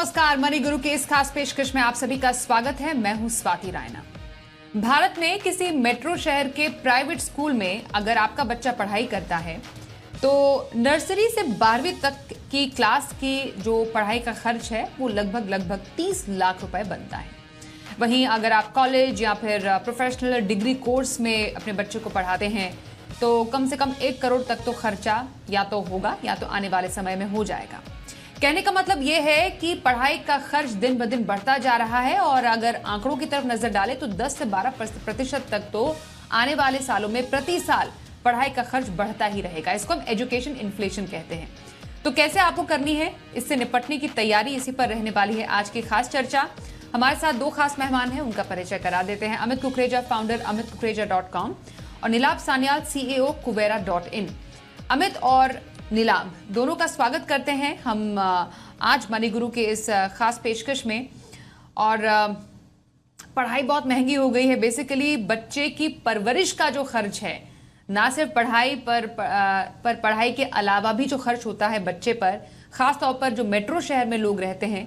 नमस्कार। मनी गुरु के इस खास पेशकश में आप सभी का स्वागत है। मैं हूं स्वाति रायना। भारत में किसी मेट्रो शहर के प्राइवेट स्कूल में अगर आपका बच्चा पढ़ाई करता है तो नर्सरी से 12वीं तक की क्लास की जो पढ़ाई का खर्च है वो लगभग 30 लाख रुपए बनता है। वहीं अगर आप कॉलेज या फिर प्रोफेशनल डिग्री कोर्स में अपने बच्चे को पढ़ाते हैं तो कम से कम 1 करोड़ तक तो खर्चा या तो होगा या तो आने वाले समय में हो जाएगा। कहने का मतलब यह है कि पढ़ाई का खर्च दिन ब दिन बढ़ता जा रहा है और अगर आंकड़ों की तरफ नजर डालें तो 10 से 12% तक तो आने वाले सालों में प्रति साल पढ़ाई का खर्च बढ़ता ही रहेगा। इसको हम एजुकेशन इन्फ्लेशन कहते हैं। तो कैसे आपको करनी है, इससे निपटने की तैयारी, इसी पर रहने वाली है आज की खास चर्चा। हमारे साथ 2 खास मेहमान हैं, उनका परिचय करा देते हैं। अमित कुकरेजा, फाउंडर amitkukareja.com और नीलाभ सान्याल, CEO Kuvera.in। अमित और नीलाभ दोनों का स्वागत करते हैं हम आज मनी गुरु के इस खास पेशकश में। और पढ़ाई बहुत महंगी हो गई है। बेसिकली बच्चे की परवरिश का जो खर्च है, ना सिर्फ पढ़ाई पर पढ़ाई के अलावा भी जो खर्च होता है बच्चे पर, खासतौर पर जो मेट्रो शहर में लोग रहते हैं,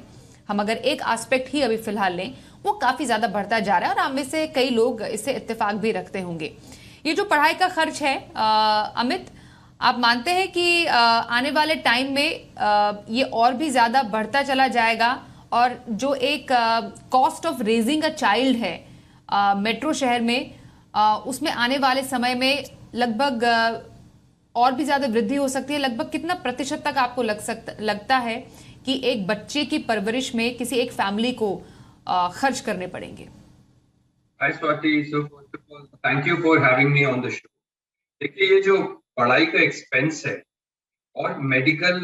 हम अगर एक एस्पेक्ट ही अभी फिलहाल लें, वो काफी ज्यादा बढ़ता जा रहा है और हम में से कई लोग इससे इत्तेफाक भी रखते होंगे। ये जो पढ़ाई का खर्च है, अमित, आप मानते हैं कि आने वाले टाइम में ये और भी ज्यादा बढ़ता चला जाएगा और जो एक cost of raising a child है मेट्रो शहर में, उसमें आने वाले समय में लगभग और भी ज्यादा वृद्धि हो सकती है? लगभग कितना प्रतिशत तक आपको लगता है कि एक बच्चे की परवरिश में किसी एक फैमिली को खर्च करने पड़ेंगे? Hi Swati, so first of all, thank you for having me on the show. देखिए, ये जो पढ़ाई का एक्सपेंस है और मेडिकल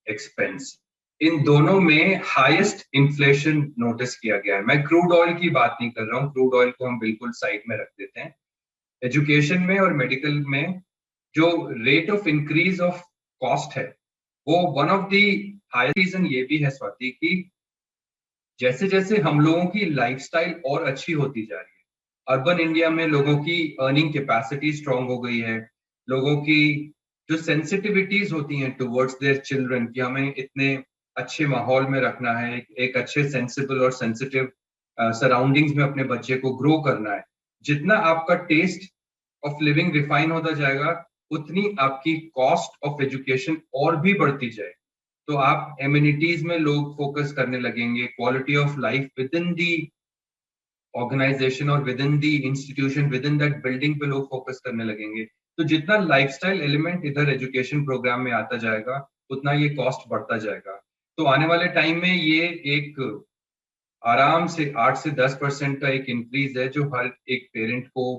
एक्सपेंस, इन दोनों में हाईएस्ट इन्फ्लेशन नोटिस किया गया है। मैं क्रूड ऑयल की बात नहीं कर रहा हूँ, क्रूड ऑयल को हम बिल्कुल साइड में रख देते हैं। एजुकेशन में और मेडिकल में जो rate of increase of cost है वो one of the highest. Reason ये भी है स्वाति कि जैसे जैसे हम लोगों की लाइफस्टाइल और अच्छी होती जा रही है, अर्बन इंडिया में लोगों की अर्निंग कैपेसिटी स्ट्रांग हो गई है, लोगों की जो सेंसिटिविटीज होती हैं टुवर्ड्स देयर चिल्ड्रन कि हमें इतने अच्छे माहौल में रखना है, एक अच्छे सेंसिबल और सेंसिटिव सराउंडिंग्स में अपने बच्चे को ग्रो करना है। जितना आपका टेस्ट ऑफ लिविंग रिफाइन होता जाएगा, उतनी आपकी कॉस्ट ऑफ एजुकेशन और भी बढ़ती जाए। तो आप एमिनिटीज में लोग फोकस करने लगेंगे, quality of life within the organization और within the institution, within that building पे लोग फोकस करने लगेंगे। तो जितना लाइफस्टाइल एलिमेंट इधर एजुकेशन प्रोग्राम में आता जाएगा, उतना ये कॉस्ट बढ़ता जाएगा। तो आने वाले टाइम में ये एक आराम से 8 से 10% का एक इंक्रीज है जो हर एक पेरेंट को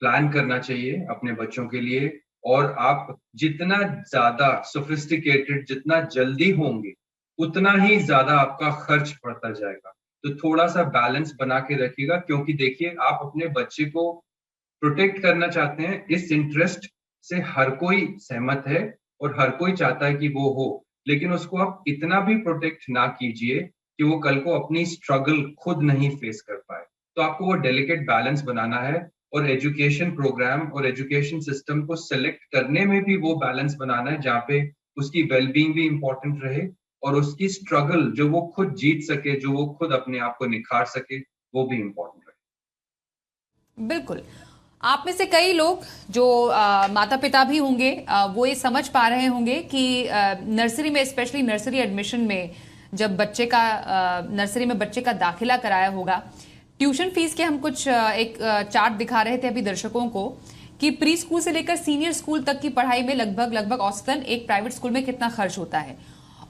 प्लान करना चाहिए अपने बच्चों के लिए। और आप जितना ज्यादा सोफिस्टिकेटेड, जितना जल्दी होंगे, उतना ही ज्यादा आपका खर्च बढ़ता जाएगा। तो थोड़ा सा बैलेंस बना के रखिएगा, क्योंकि देखिए, आप अपने बच्चे को प्रोटेक्ट करना चाहते हैं, इस इंटरेस्ट से हर कोई सहमत है और हर कोई चाहता है कि वो हो, लेकिन उसको आप इतना भी प्रोटेक्ट ना कीजिए कि वो कल को अपनी स्ट्रगल खुद नहीं फेस कर पाए। तो आपको वो डेलिकेट बैलेंस बनाना है और एजुकेशन प्रोग्राम और एजुकेशन सिस्टम को सिलेक्ट करने में भी वो बैलेंस बनाना है, जहाँ पे उसकी वेलबींग भी इंपॉर्टेंट रहे और उसकी स्ट्रगल जो वो खुद जीत सके, जो वो खुद अपने आप को निखार सके, वो भी इंपॉर्टेंट रहे। बिल्कुल। आप में से कई लोग जो माता पिता भी होंगे, वो ये समझ पा रहे होंगे कि नर्सरी में, स्पेशली नर्सरी एडमिशन में, जब बच्चे का नर्सरी में बच्चे का दाखिला कराया होगा, ट्यूशन फीस के हम कुछ एक चार्ट दिखा रहे थे अभी दर्शकों को कि प्री स्कूल से लेकर सीनियर स्कूल तक की पढ़ाई में लगभग औसतन एक प्राइवेट स्कूल में कितना खर्च होता है।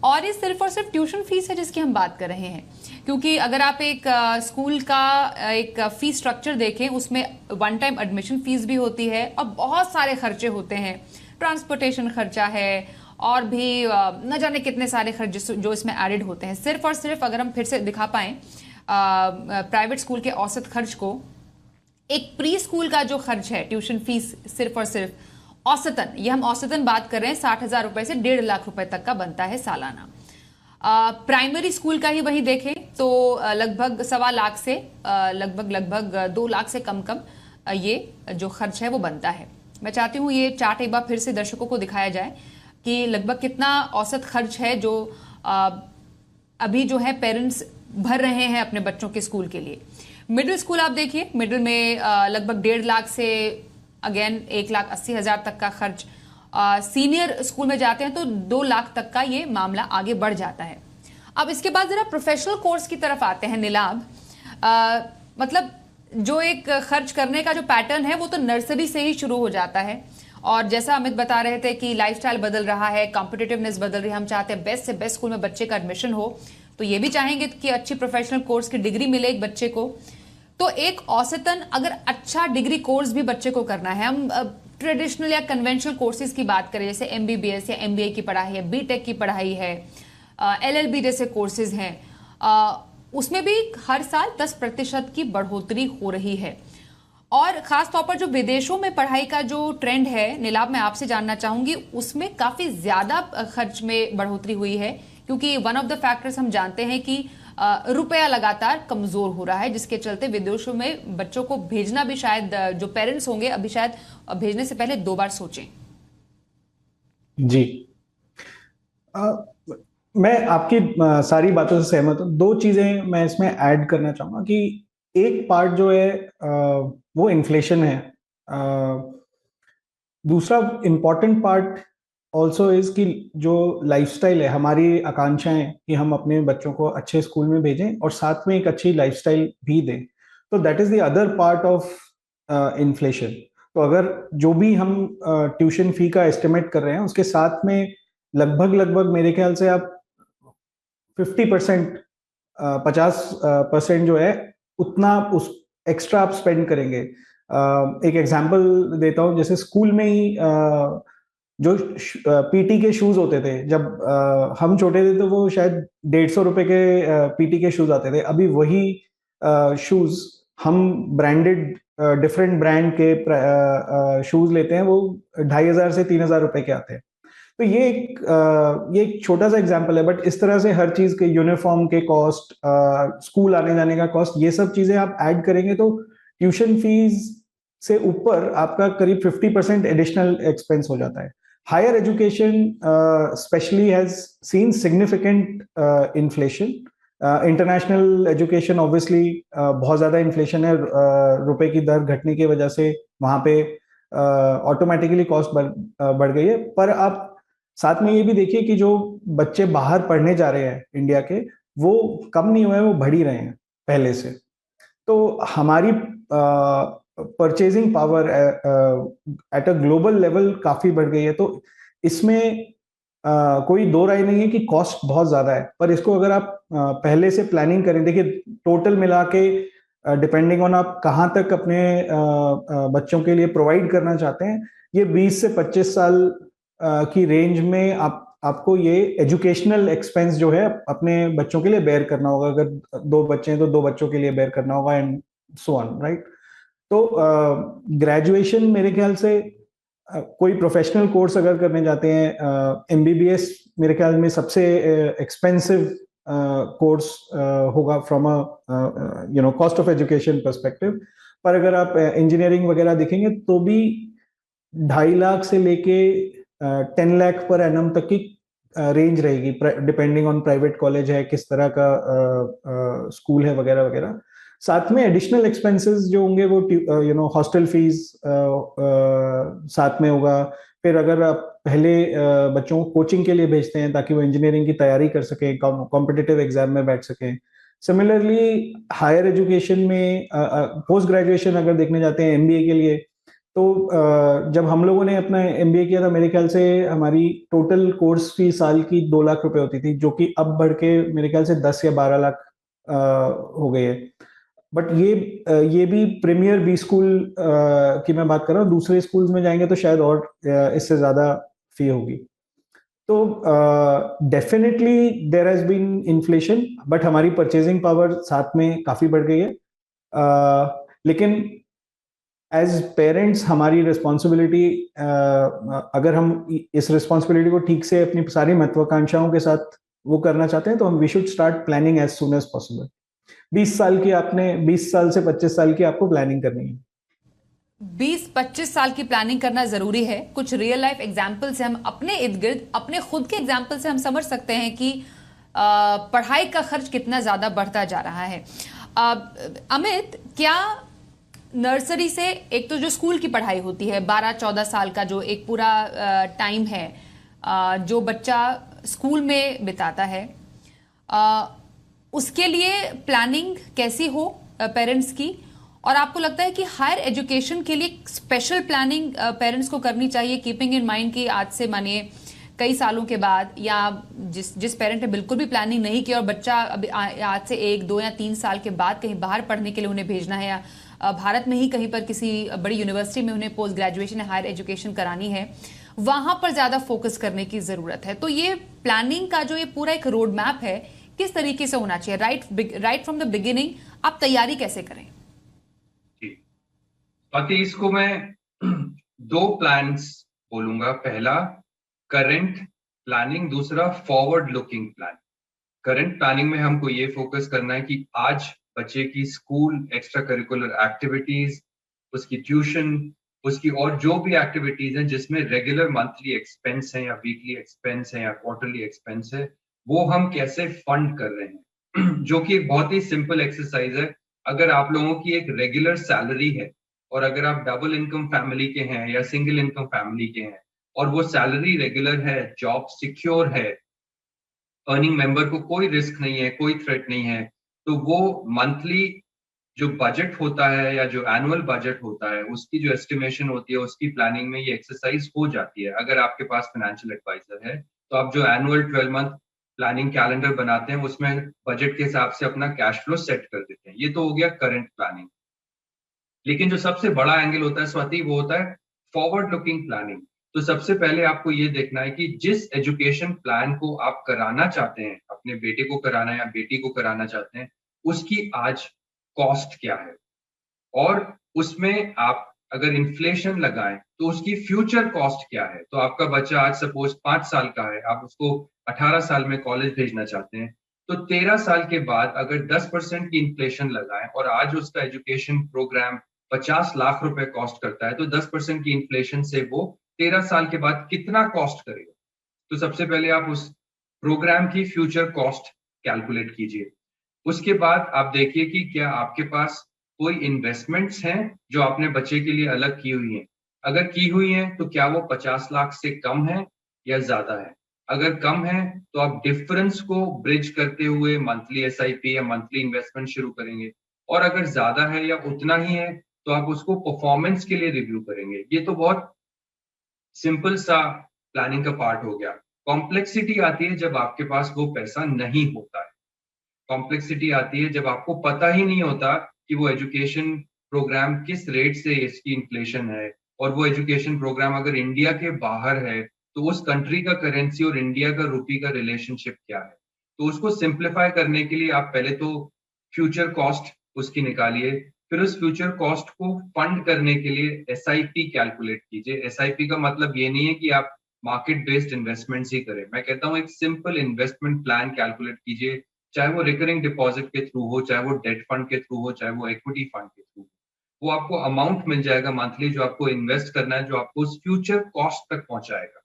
और ये सिर्फ और सिर्फ ट्यूशन फीस है जिसकी हम बात कर रहे हैं, क्योंकि अगर आप एक स्कूल का एक फीस स्ट्रक्चर देखें, उसमें वन टाइम एडमिशन फीस भी होती है और बहुत सारे खर्चे होते हैं, ट्रांसपोर्टेशन खर्चा है और भी न जाने कितने सारे खर्चे जो इसमें एडेड होते हैं। सिर्फ और सिर्फ अगर हम फिर से दिखा पाएं प्राइवेट स्कूल के औसत खर्च को, एक प्री स्कूल का जो खर्च है ट्यूशन फीस, सिर्फ और सिर्फ औसतन, ये हम औसतन बात कर रहे हैं, 60,000 रुपए से 1.5 लाख रुपए तक का बनता है सालाना। प्राइमरी स्कूल का ही वही देखें तो लगभग 1.25 लाख से लगभग 2 लाख से कम ये जो खर्च है वो बनता है। मैं चाहती हूँ ये चार्ट एक बार फिर से दर्शकों को दिखाया जाए कि लगभग कितना औसत खर्च है जो अभी जो है पेरेंट्स भर रहे हैं अपने बच्चों के स्कूल के लिए। मिडिल स्कूल आप देखिए, मिडिल में लगभग 1.5 लाख से अगेन 1,80,000 तक का खर्च। सीनियर स्कूल में जाते हैं तो 2 लाख तक का ये मामला आगे बढ़ जाता है। अब इसके बाद जरा प्रोफेशनल कोर्स की तरफ आते हैं नीलाभ। मतलब जो एक खर्च करने का जो पैटर्न है वो तो नर्सरी से ही शुरू हो जाता है, और जैसा अमित बता रहे थे कि लाइफस्टाइल बदल रहा है, कॉम्पिटिटिवनेस बदल रही है, हम चाहते हैं बेस्ट से बेस्ट स्कूल में बच्चे का एडमिशन हो, तो ये भी चाहेंगे कि अच्छी प्रोफेशनल कोर्स की डिग्री मिले एक बच्चे को। तो एक औसतन अगर अच्छा डिग्री कोर्स भी बच्चे को करना है, हम ट्रेडिशनल या कन्वेंशनल कोर्सेज की बात करें, जैसे MBBS या MBA की पढ़ाई है, BTech की पढ़ाई है, LLB जैसे कोर्सेज हैं, उसमें भी हर साल 10% की बढ़ोतरी हो रही है। और खास तौर पर जो विदेशों में पढ़ाई का जो ट्रेंड है नीलाभ, मैं आपसे जानना चाहूंगी, उसमें काफी ज्यादा खर्च में बढ़ोतरी हुई है, क्योंकि वन ऑफ द फैक्टर्स हम जानते हैं कि रुपया लगातार कमजोर हो रहा है, जिसके चलते विदेशों में बच्चों को भेजना भी शायद जो पेरेंट्स होंगे अभी शायद भेजने से पहले 2 बार सोचें। जी, मैं आपकी सारी बातों से सहमत हूँ। 2 चीजें मैं इसमें ऐड करना चाहूंगा कि एक पार्ट जो है वो इन्फ्लेशन है, दूसरा इम्पॉर्टेंट पार्ट ऑल्सो इज कि जो लाइफस्टाइल है, हमारी आकांक्षाएं कि हम अपने बच्चों को अच्छे स्कूल में भेजें और साथ में एक अच्छी लाइफस्टाइल भी दें, तो that is the other part of inflation. तो अगर जो भी हम ट्यूशन फी का एस्टिमेट कर रहे हैं उसके साथ में लगभग मेरे ख्याल से आप 50%, 50% जो है उतना उस एक्स्ट्रा आप स्पेंड करेंगे। एक एग्जांपल देता हूँ, जैसे स्कूल में ही जो पीटी के शूज होते थे, जब हम छोटे थे तो वो शायद 150 रुपए के पीटी के शूज आते थे। अभी वही शूज हम ब्रांडेड डिफरेंट ब्रांड के शूज लेते हैं, वो 2,500 से 3,000 रुपए के आते हैं। तो ये एक छोटा सा एग्जांपल है, बट इस तरह से हर चीज के यूनिफॉर्म के कॉस्ट, स्कूल आने जाने का कॉस्ट, ये सब चीजें आप ऐड करेंगे तो ट्यूशन फीस से ऊपर आपका करीब 50% एडिशनल एक्सपेंस हो जाता है। Higher education specially has seen significant inflation. International education obviously बहुत ज्यादा इन्फ्लेशन है, रुपए की दर घटने की वजह से वहां पे ऑटोमेटिकली कॉस्ट बढ़ गई है। पर आप साथ में ये भी देखिए कि जो बच्चे बाहर पढ़ने जा रहे हैं इंडिया के, वो कम नहीं हुए, वो बढ़ ही रहे हैं पहले से। तो हमारी purchasing power at a global level काफी बढ़ गई है। तो इसमें कोई दो राय नहीं है कि कॉस्ट बहुत ज्यादा है, पर इसको अगर आप पहले से प्लानिंग करें, देखिए टोटल मिला के डिपेंडिंग ऑन आप कहाँ तक अपने बच्चों के लिए प्रोवाइड करना चाहते हैं, ये 20 से 25 साल की रेंज में आपको ये एजुकेशनल एक्सपेंस जो है अपने बच्चों के लिए बेयर करना होगा। अगर 2 बच्चे हैं तो 2 बच्चों के लिए बेयर करना होगा, एंड सो ऑन, राइट। तो ग्रेजुएशन मेरे ख्याल से कोई प्रोफेशनल कोर्स अगर करने जाते हैं, MBBS मेरे ख्याल में सबसे एक्सपेंसिव कोर्स होगा from a cost of education perspective. पर अगर आप इंजीनियरिंग वगैरह देखेंगे तो भी 2.5 लाख से लेके 10 लाख पर एनम तक की रेंज रहेगी, डिपेंडिंग ऑन प्राइवेट कॉलेज है, किस तरह का स्कूल है वगैरह वगैरह। साथ में एडिशनल एक्सपेंसेस जो होंगे वो हॉस्टल फीस साथ में होगा। फिर अगर आप पहले बच्चों को कोचिंग के लिए भेजते हैं ताकि वो इंजीनियरिंग की तैयारी कर सकें, कॉम्पिटिटिव एग्जाम में बैठ सकें। सिमिलरली हायर एजुकेशन में पोस्ट ग्रेजुएशन अगर देखने जाते हैं MBA के लिए, तो जब हम लोगों ने अपना MBA किया था, मेरे ख्याल से हमारी टोटल कोर्स फी साल की 2 लाख रुपए होती थी, जो कि अब बढ़ के मेरे ख्याल से 10 या 12 लाख हो गई है। बट ये भी प्रीमियर B स्कूल की मैं बात कर रहा हूँ, दूसरे स्कूल्स में जाएंगे तो शायद और इससे ज्यादा फी होगी। तो definitely there has been inflation, but हमारी परचेजिंग पावर साथ में काफी बढ़ गई है। लेकिन एज पेरेंट्स हमारी रिस्पॉन्सिबिलिटी, अगर हम इस रिस्पॉन्सिबिलिटी को ठीक से अपनी सारी महत्वाकांक्षाओं के साथ वो करना चाहते हैं, तो हम we should start planning as soon as possible. 20 साल से 25 साल की आपको प्लानिंग करनी है। 20-25 साल की प्लानिंग करना जरूरी है। कुछ रियल लाइफ एग्जाम्पल से हम अपने इर्द गिर्द, अपने खुद के एग्जाम्पल से हम समझ सकते हैं कि पढ़ाई का खर्च कितना ज़्यादा बढ़ता जा रहा है। अमित, क्या नर्सरी से, एक तो जो स्कूल की पढ़ाई होती है 12-14 साल का जो एक पूरा टाइम है जो बच्चा स्कूल में बिताता है, उसके लिए प्लानिंग कैसी हो पेरेंट्स की, और आपको लगता है कि हायर एजुकेशन के लिए स्पेशल प्लानिंग पेरेंट्स को करनी चाहिए, कीपिंग इन माइंड कि आज से मानिए कई सालों के बाद, या जिस पेरेंट ने बिल्कुल भी प्लानिंग नहीं की और बच्चा अभी आज से 1, 2 या 3 साल के बाद कहीं बाहर पढ़ने के लिए उन्हें भेजना है, या भारत में ही कहीं पर किसी बड़ी यूनिवर्सिटी में उन्हें पोस्ट ग्रेजुएशन या हायर एजुकेशन करानी है, वहां पर ज्यादा फोकस करने की जरूरत है। तो ये प्लानिंग का जो ये पूरा एक रोड मैप है, किस तरीके से होना चाहिए राइट फ्रॉम द बिगिनिंग, आप तैयारी कैसे करें? बाकी इसको मैं 2 प्लान्स बोलूंगा। पहला करंट प्लानिंग, दूसरा forward looking plan. Current planning में हमको ये फोकस करना है कि आज बच्चे की स्कूल एक्स्ट्रा करिकुलर एक्टिविटीज, उसकी ट्यूशन, उसकी और जो भी एक्टिविटीज हैं जिसमें रेगुलर मंथली एक्सपेंस है या वीकली एक्सपेंस है या क्वार्टरली एक्सपेंस है, वो हम कैसे फंड कर रहे हैं। जो कि एक बहुत ही सिंपल एक्सरसाइज है। अगर आप लोगों की एक रेगुलर सैलरी है और अगर आप डबल इनकम फैमिली के हैं या सिंगल इनकम फैमिली के हैं और वो सैलरी रेगुलर है, जॉब सिक्योर है, अर्निंग मेंबर को कोई रिस्क नहीं है, कोई थ्रेट नहीं है, तो वो मंथली जो बजट होता है या जो एनुअल बजट होता है उसकी जो एस्टिमेशन होती है, उसकी प्लानिंग में ये एक्सरसाइज हो जाती है। अगर आपके पास फाइनेंशियल एडवाइजर है तो आप जो एनुअल 12 मंथ प्लानिंग कैलेंडर बनाते हैं उसमें बजट के हिसाब से अपना कैश फ्लो सेट कर देते हैं। ये तो हो गया करंट प्लानिंग। लेकिन जो सबसे बड़ा एंगल होता है स्वाति, वो होता है फॉरवर्ड लुकिंग प्लानिंग। तो सबसे पहले आपको ये देखना है कि जिस एजुकेशन प्लान को आप कराना चाहते हैं, अपने बेटे को कराना है या बेटी को कराना चाहते हैं, उसकी आज कॉस्ट क्या है, और उसमें आप अगर इन्फ्लेशन लगाएं तो उसकी फ्यूचर कॉस्ट क्या है। तो आपका बच्चा आज सपोज 5 साल का है, आप उसको 18 साल में कॉलेज भेजना चाहते हैं, तो 13 साल के बाद अगर 10% की इन्फ्लेशन लगाएं और आज उसका एजुकेशन प्रोग्राम 50 लाख रुपए कॉस्ट करता है, तो 10% की इन्फ्लेशन से वो 13 साल के बाद कितना कॉस्ट करेगा। तो सबसे पहले आप उस प्रोग्राम की फ्यूचर कॉस्ट कैलकुलेट कीजिए। उसके बाद आप देखिए कि क्या आपके पास कोई इन्वेस्टमेंट्स हैं जो आपने बच्चे के लिए अलग की हुई हैं। अगर की हुई हैं तो क्या वो 50 लाख से कम है या ज्यादा है। अगर कम है तो आप डिफरेंस को ब्रिज करते हुए मंथली एसआईपी या मंथली इन्वेस्टमेंट शुरू करेंगे, और अगर ज्यादा है या उतना ही है तो आप उसको परफॉर्मेंस के लिए रिव्यू करेंगे। ये तो बहुत सिंपल सा प्लानिंग का पार्ट हो गया। कॉम्प्लेक्सिटी आती है जब आपके पास वो पैसा नहीं होता है। कॉम्प्लेक्सिटी आती है जब आपको पता ही नहीं होता कि वो एजुकेशन प्रोग्राम किस रेट से इसकी इन्फ्लेशन है, और वो एजुकेशन प्रोग्राम अगर इंडिया के बाहर है तो उस कंट्री का करेंसी और इंडिया का रुपी का रिलेशनशिप क्या है। तो उसको सिंप्लीफाई करने के लिए आप पहले तो फ्यूचर कॉस्ट उसकी निकालिए, फिर उस फ्यूचर कॉस्ट को फंड करने के लिए एसआईपी कैलकुलेट कीजिए। एसआईपी का मतलब ये नहीं है कि आप मार्केट बेस्ड इन्वेस्टमेंट्स ही करें। मैं कहता हूँ एक सिंपल इन्वेस्टमेंट प्लान कैलकुलेट कीजिए, चाहे वो रिकरिंग डिपॉजिट के थ्रू हो, चाहे वो डेट फंड के थ्रू हो, चाहे वो इक्विटी फंड के थ्रू हो। वो आपको अमाउंट मिल जाएगा मंथली जो आपको इन्वेस्ट करना है, जो आपको उस फ्यूचर कॉस्ट तक पहुंचाएगा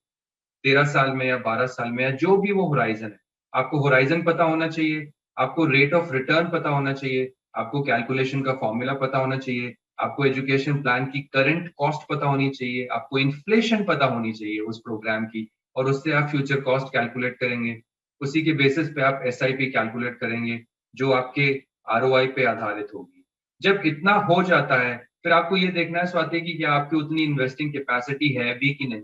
13 साल में या 12 साल में या जो भी वो होराइजन है। आपको होराइजन पता होना चाहिए, आपको रेट ऑफ रिटर्न पता होना चाहिए, आपको कैलकुलेशन का फॉर्मूला पता होना चाहिए, आपको एजुकेशन प्लान की करंट कॉस्ट पता होनी चाहिए, आपको इन्फ्लेशन पता होनी चाहिए उस प्रोग्राम की, और उससे आप फ्यूचर कॉस्ट कैलकुलेट करेंगे। उसी के बेसिस पे आप एसआईपी कैलकुलेट करेंगे जो आपके आरओआई पे आधारित होगी। जब इतना हो जाता है फिर आपको ये देखना है स्वाति की क्या आपकी उतनी इन्वेस्टिंग कैपेसिटी है भी कि नहीं।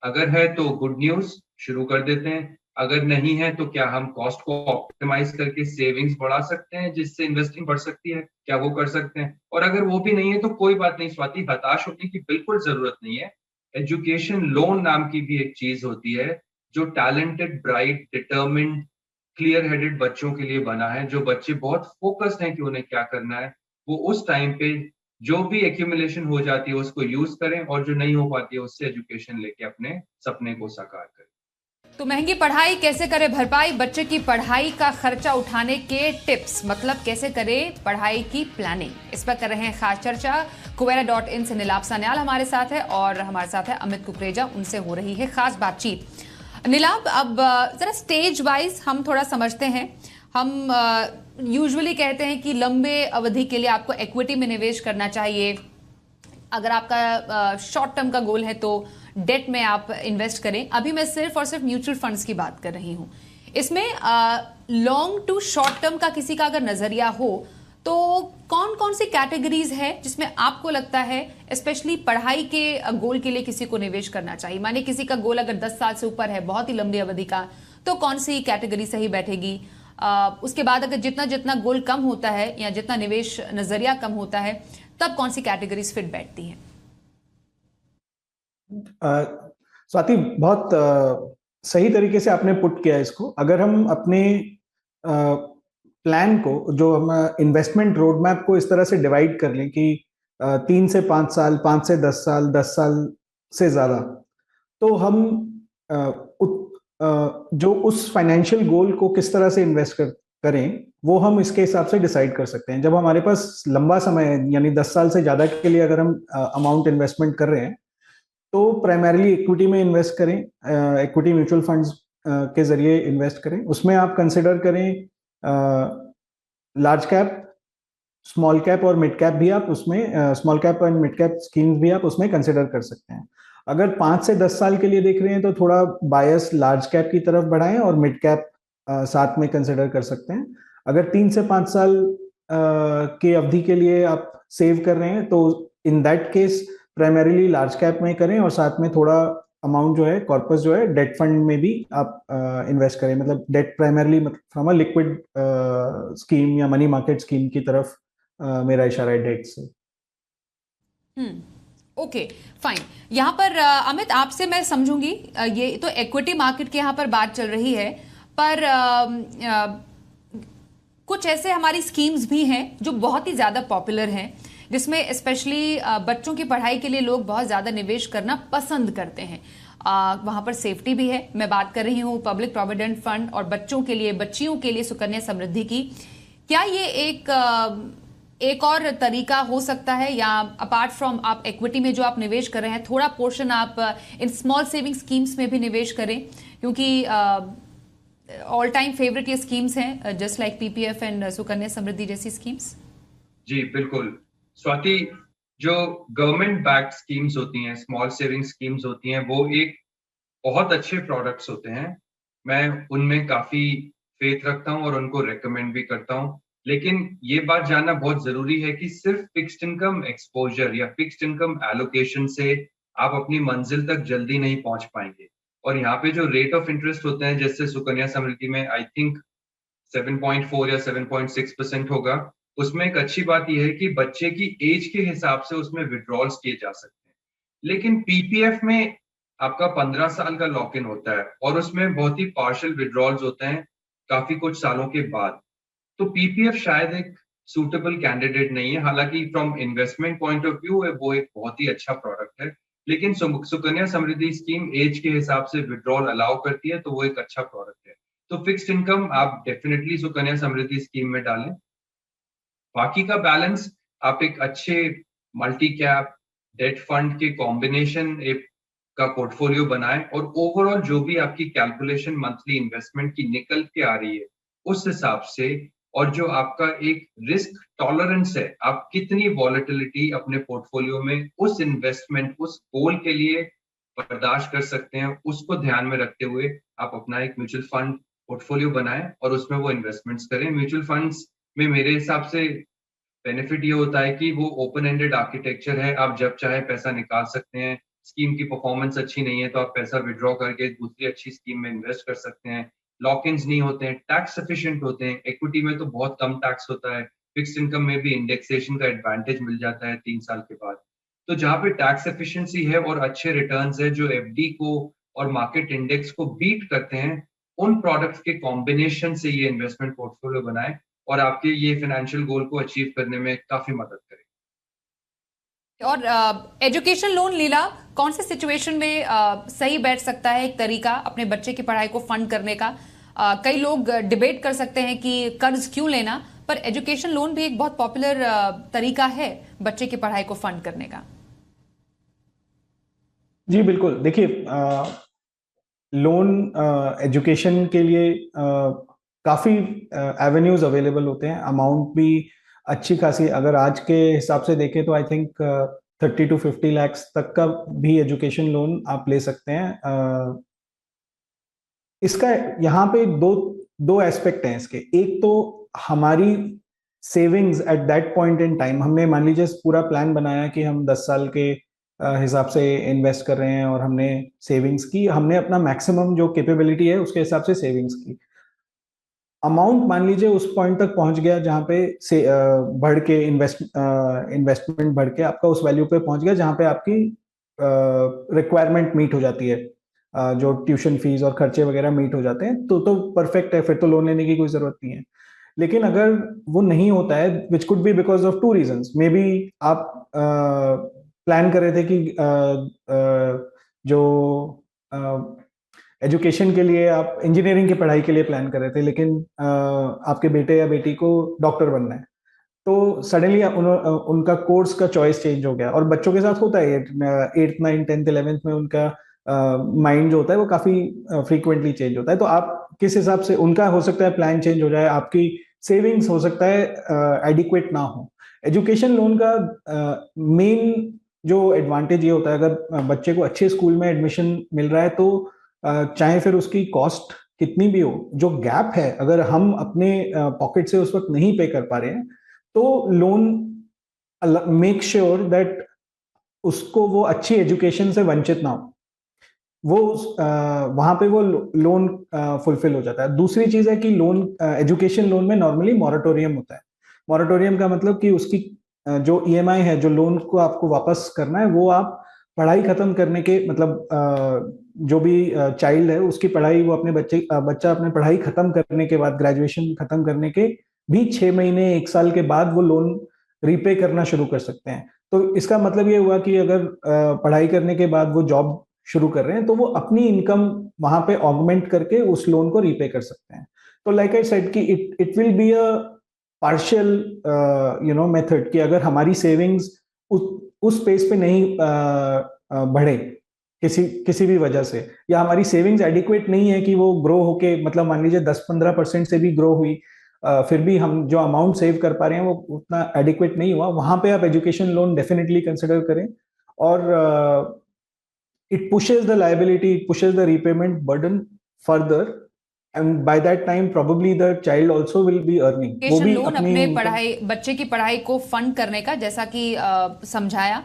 अगर है तो गुड न्यूज, शुरू कर देते हैं। अगर नहीं है तो क्या हम कॉस्ट को ऑप्टिमाइज करके सेविंग्स बढ़ा सकते हैं जिससे इन्वेस्टिंग बढ़ सकती है, क्या वो कर सकते हैं। और अगर वो भी नहीं है तो कोई बात नहीं स्वाति, हताश होने की बिल्कुल जरूरत नहीं है। एजुकेशन लोन नाम की भी एक चीज होती है जो talented, bright, determined, clear headed बच्चों के लिए बना है। जो बच्चे बहुत फोकस्ड हैं कि उन्हें क्या करना है, वो उस टाइम पे जो भी एक्यूमुलेशन हो जाती है उसको यूज करें, और जो नहीं हो पाती है उससे एजुकेशन लेके अपने सपने को साकार करें। तो महंगी पढ़ाई कैसे करे भरपाई, बच्चे की पढ़ाई का खर्चा उठाने के टिप्स, मतलब कैसे करे पढ़ाई की प्लानिंग, इस पर कर रहे हैं खास चर्चा। कुवेरा.in से नीलाप सान्याल हमारे साथ है और हमारे साथ है अमित कुकरेजा, उनसे हो रही है खास बातचीत। नीलाभ, अब जरा स्टेज वाइज हम थोड़ा समझते हैं। हम यूजुअली कहते हैं कि लंबे अवधि के लिए आपको इक्विटी में निवेश करना चाहिए। अगर आपका शॉर्ट टर्म का गोल है तो डेट में आप इन्वेस्ट करें। अभी मैं सिर्फ और सिर्फ म्यूचुअल फंड्स की बात कर रही हूं। इसमें लॉन्ग टू शॉर्ट टर्म का किसी का अगर नजरिया हो तो कौन कौन सी कैटेगरीज है जिसमें आपको लगता है स्पेशली पढ़ाई के गोल के लिए किसी को निवेश करना चाहिए? माने किसी का गोल अगर 10 साल से ऊपर है, बहुत ही लंबी अवधि का, तो कौन सी कैटेगरी सही बैठेगी? उसके बाद अगर जितना जितना गोल कम होता है या जितना निवेश नजरिया कम होता है, तब कौन सी कैटेगरीज फिट बैठती हैं? स्वाति, बहुत सही तरीके से आपने पुट किया इसको। अगर हम अपने प्लान को, जो हम इन्वेस्टमेंट रोड मैप को इस तरह से डिवाइड कर लें कि 3 से 5 साल, 5 से 10 साल, 10 साल से ज्यादा, तो हम जो उस फाइनेंशियल गोल को किस तरह से इन्वेस्ट करें, वो हम इसके हिसाब से डिसाइड कर सकते हैं। जब हमारे पास लंबा समय है, यानी 10 साल से ज्यादा के लिए अगर हम अमाउंट इन्वेस्टमेंट कर रहे हैं, तो प्राइमरीली इक्विटी में इन्वेस्ट करें, इक्विटी म्यूचुअल फंड्स के जरिए इन्वेस्ट करें। उसमें आप कंसिडर करें लार्ज कैप, स्मॉल कैप और मिड कैप भी आप उसमें, small cap and mid cap schemes भी आप उसमें कंसिडर कर सकते हैं। अगर 5 से 10 साल के लिए देख रहे हैं तो थोड़ा बायस लार्ज कैप की तरफ बढ़ाएं और मिड कैप साथ में कंसिडर कर सकते हैं। अगर 3 से 5 साल की अवधि के लिए आप सेव कर रहे हैं तो in that case primarily large cap में करें और साथ में थोड़ा अमाउंट जो है, कॉर्पस जो है, डेट फंड में भी आप इन्वेस्ट करें। मतलब debt primarily from a liquid scheme या मनी मार्केट स्कीम की तरफ मेरा इशारा है डेट से। Okay, fine. यहाँ पर अमित, आपसे मैं समझूंगी, ये तो इक्विटी मार्केट की यहाँ पर बात चल रही है, पर कुछ ऐसे हमारी स्कीम्स भी हैं जो बहुत ही ज्यादा पॉपुलर हैं, जिसमें स्पेशली बच्चों की पढ़ाई के लिए लोग बहुत ज्यादा निवेश करना पसंद करते हैं। वहां पर सेफ्टी भी है। मैं बात कर रही हूँ पब्लिक प्रोविडेंट फंड और बच्चों के लिए, बच्चियों के लिए सुकन्या समृद्धि की। क्या ये एक और तरीका हो सकता है, या अपार्ट फ्रॉम आप इक्विटी में जो आप निवेश कर रहे हैं, थोड़ा पोर्शन आप इन स्मॉल सेविंग स्कीम्स में भी निवेश करें? क्योंकि ऑल टाइम फेवरेट ये स्कीम्स हैं, just like PPF and Sukanya Samriddhi जैसी स्कीम्स। जी बिल्कुल स्वाति, जो गवर्नमेंट बैक्ड स्कीम्स होती हैं, स्मॉल सेविंग स्कीम्स होती हैं, वो एक बहुत अच्छे प्रोडक्ट्स होते हैं। मैं उनमें काफी फेथ रखता हूं और उनको रेकमेंड भी करता हूं। लेकिन ये बात जानना बहुत जरूरी है कि सिर्फ फिक्स्ड इनकम एक्सपोजर या फिक्स्ड इनकम एलोकेशन से आप अपनी मंजिल तक जल्दी नहीं पहुंच पाएंगे। और यहाँ पे जो रेट ऑफ इंटरेस्ट होते हैं, जैसे सुकन्या समृद्धि में आई थिंक 7.4 या 7.6% होगा, उसमें एक अच्छी बात यह है कि बच्चे की एज के हिसाब से उसमें विड्रॉल्स किए जा सकते हैं। लेकिन पीपीएफ में आपका 15 साल का लॉक इन होता है और उसमें बहुत ही पार्शियल विड्रॉल्स होते हैं काफी कुछ सालों के बाद। तो पीपीएफ शायद एक सूटेबल कैंडिडेट नहीं है। हालांकि from investment point of view वो एक बहुत ही अच्छा प्रोडक्ट है, लेकिन सुकन्या समृद्धि स्कीम एज के हिसाब से विड्रॉल अलाउ करती है, तो वो एक अच्छा प्रोडक्ट है। तो फिक्स्ड इनकम आप डेफिनेटली सुकन्या समृद्धि स्कीम में डालें। बाकी का बैलेंस आप एक अच्छे मल्टी कैप डेट फंड के कॉम्बिनेशन का पोर्टफोलियो बनाएं और ओवरऑल जो भी आपकी कैलकुलेशन मंथली इन्वेस्टमेंट की निकल के आ रही है उस हिसाब से, और जो आपका एक रिस्क टॉलरेंस है, आप कितनी वॉलेटिलिटी अपने पोर्टफोलियो में उस इन्वेस्टमेंट, उस गोल के लिए बर्दाश्त कर सकते हैं, उसको ध्यान में रखते हुए आप अपना एक म्यूचुअल फंड पोर्टफोलियो बनाएं और उसमें वो इन्वेस्टमेंट्स करें। म्यूचुअल फंड्स में मेरे हिसाब से बेनिफिट ये होता है कि वो ओपन एंडेड आर्किटेक्चर है, आप जब चाहे पैसा निकाल सकते हैं। स्कीम की परफॉर्मेंस अच्छी नहीं है तो आप पैसा विड्रॉ करके दूसरी अच्छी स्कीम में इन्वेस्ट कर सकते हैं। लॉक इन्स नहीं होते हैं, टैक्स सफिशिएंट होते हैं। इक्विटी में तो बहुत कम टैक्स होता है, फिक्स्ड इनकम में भी इंडेक्सेशन का एडवांटेज मिल जाता है 3 साल के बाद। तो जहाँ पे टैक्स एफिशिएंसी है और अच्छे रिटर्न्स है जो एफडी को और मार्केट इंडेक्स को बीट करते हैं, उन प्रोडक्ट्स के कॉम्बिनेशन से ये इन्वेस्टमेंट पोर्टफोलियो बनाएं और आपके ये फाइनेंशियल गोल को अचीव करने में काफी मदद करें। और एजुकेशन लोन लीला कौन से सिचुएशन में सही बैठ सकता है एक तरीका अपने बच्चे की पढ़ाई को फंड करने का? कई लोग डिबेट कर सकते हैं कि कर्ज क्यों लेना, पर एजुकेशन लोन भी एक बहुत पॉपुलर तरीका है बच्चे की पढ़ाई को फंड करने का। जी बिल्कुल। देखिए, लोन एजुकेशन के लिए काफ़ी एवेन्यूज अवेलेबल होते हैं, अमाउंट भी अच्छी खासी, अगर आज के हिसाब से देखें तो आई थिंक 30 to 50 lakhs तक का भी एजुकेशन लोन आप ले सकते हैं। इसका यहाँ पे दो एस्पेक्ट हैं इसके। एक तो हमारी savings at that point in time, हमने मान लीजिए पूरा प्लान बनाया कि हम 10 साल के हिसाब से इन्वेस्ट कर रहे हैं और हमने सेविंग्स की, हमने अपना मैक्सिमम जो कैपेबिलिटी है उसके हिसाब से सेविंग्स की। अमाउंट मान लीजिए उस पॉइंट तक पहुंच गया जहां पे से बढ़ के इन्वेस्टमेंट बढ़ के आपका उस वैल्यू पे पहुंच गया जहां पे आपकी रिक्वायरमेंट मीट हो जाती है, जो ट्यूशन फीस और खर्चे वगैरह मीट हो जाते हैं, तो परफेक्ट है, फिर तो लोन लेने की कोई जरूरत नहीं है। लेकिन अगर वो नहीं होता है, which could be because of 2 reasons, may be आप प्लान कर रहे थे कि जो एजुकेशन के लिए आप इंजीनियरिंग की पढ़ाई के लिए प्लान कर रहे थे, लेकिन आपके बेटे या बेटी को डॉक्टर बनना है, तो सडनली उनका कोर्स का चॉइस चेंज हो गया। और बच्चों के साथ होता है 8th 9th 10th 11th में उनका माइंड जो होता है वो काफी फ्रीक्वेंटली चेंज होता है। तो आप किस हिसाब से, उनका हो सकता है प्लान चेंज हो जाए, आपकी सेविंग्स हो सकता है एडिक्वेट ना हो। एजुकेशन लोन का मेन जो एडवांटेज ये होता है, अगर बच्चे को अच्छे स्कूल में एडमिशन मिल रहा है तो चाहे फिर उसकी कॉस्ट कितनी भी हो, जो गैप है अगर हम अपने पॉकेट से उस वक्त नहीं पे कर पा रहे हैं, तो लोन मेक श्योर दैट उसको वो अच्छी एजुकेशन से वंचित ना हो, वो वहां पे वो लोन फुलफिल हो जाता है। दूसरी चीज है कि लोन, एजुकेशन लोन में नॉर्मली मॉरेटोरियम होता है। मॉरेटोरियम का मतलब कि उसकी जो ईएमआई है, जो लोन को आपको वापस करना है, वो आप पढ़ाई खत्म करने के, मतलब जो भी चाइल्ड है उसकी पढ़ाई, वो अपने बच्चा अपने पढ़ाई खत्म करने के बाद, ग्रेजुएशन खत्म करने के भी 6 महीने 1 साल के बाद वो लोन रीपे करना शुरू कर सकते हैं। तो इसका मतलब ये हुआ कि अगर पढ़ाई करने के बाद वो जॉब शुरू कर रहे हैं तो वो अपनी इनकम वहां पे ऑगमेंट करके उस लोन को रीपे कर सकते हैं। तो लाइक आई सेड कि it will be a partial method, कि अगर हमारी सेविंग्स उस स्पेस पे नहीं बढ़े किसी भी वजह से, या हमारी सेविंग्स एडिक्वेट नहीं है कि वो ग्रो होके, मतलब मान लीजिए 10-15% से भी ग्रो हुई, फिर भी हम जो अमाउंट सेव कर पा रहे हैं वो उतना एडिक्वेट नहीं हुआ, वहां पे आप एजुकेशन लोन डेफिनेटली कंसिडर करें। और it pushes the liability, it pushes the repayment burden further, and by that time probably the child also will be earning, वो भी लोन अपने बच्चे की पढ़ाई को फंड करने का, जैसा कि समझाया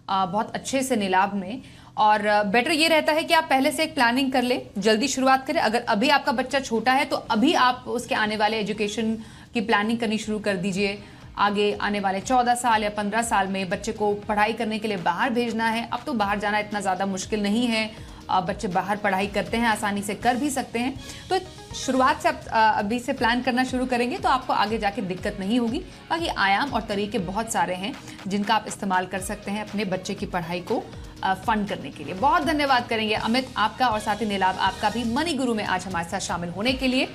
बहुत अच्छे से नीलाभ ने। और बेटर ये रहता है कि आप पहले से एक प्लानिंग कर ले, जल्दी शुरुआत करें। अगर अभी आपका बच्चा छोटा है तो अभी आप उसके आने वाले एजुकेशन की प्लानिंग करनी शुरू कर दीजिए। आगे आने वाले 14 साल या 15 साल में बच्चे को पढ़ाई करने के लिए बाहर भेजना है। अब तो बाहर जाना इतना ज़्यादा मुश्किल नहीं है, बच्चे बाहर पढ़ाई करते हैं, आसानी से कर भी सकते हैं। तो शुरुआत से आप अभी से प्लान करना शुरू करेंगे तो आपको आगे जाके दिक्कत नहीं होगी। बाकी आयाम और तरीके बहुत सारे हैं जिनका आप इस्तेमाल कर सकते हैं अपने बच्चे की पढ़ाई को फंड करने के लिए। बहुत धन्यवाद करेंगे अमित आपका, और साथ ही नीलाभ आपका भी, मनी गुरु में आज हमारे साथ शामिल होने के लिए।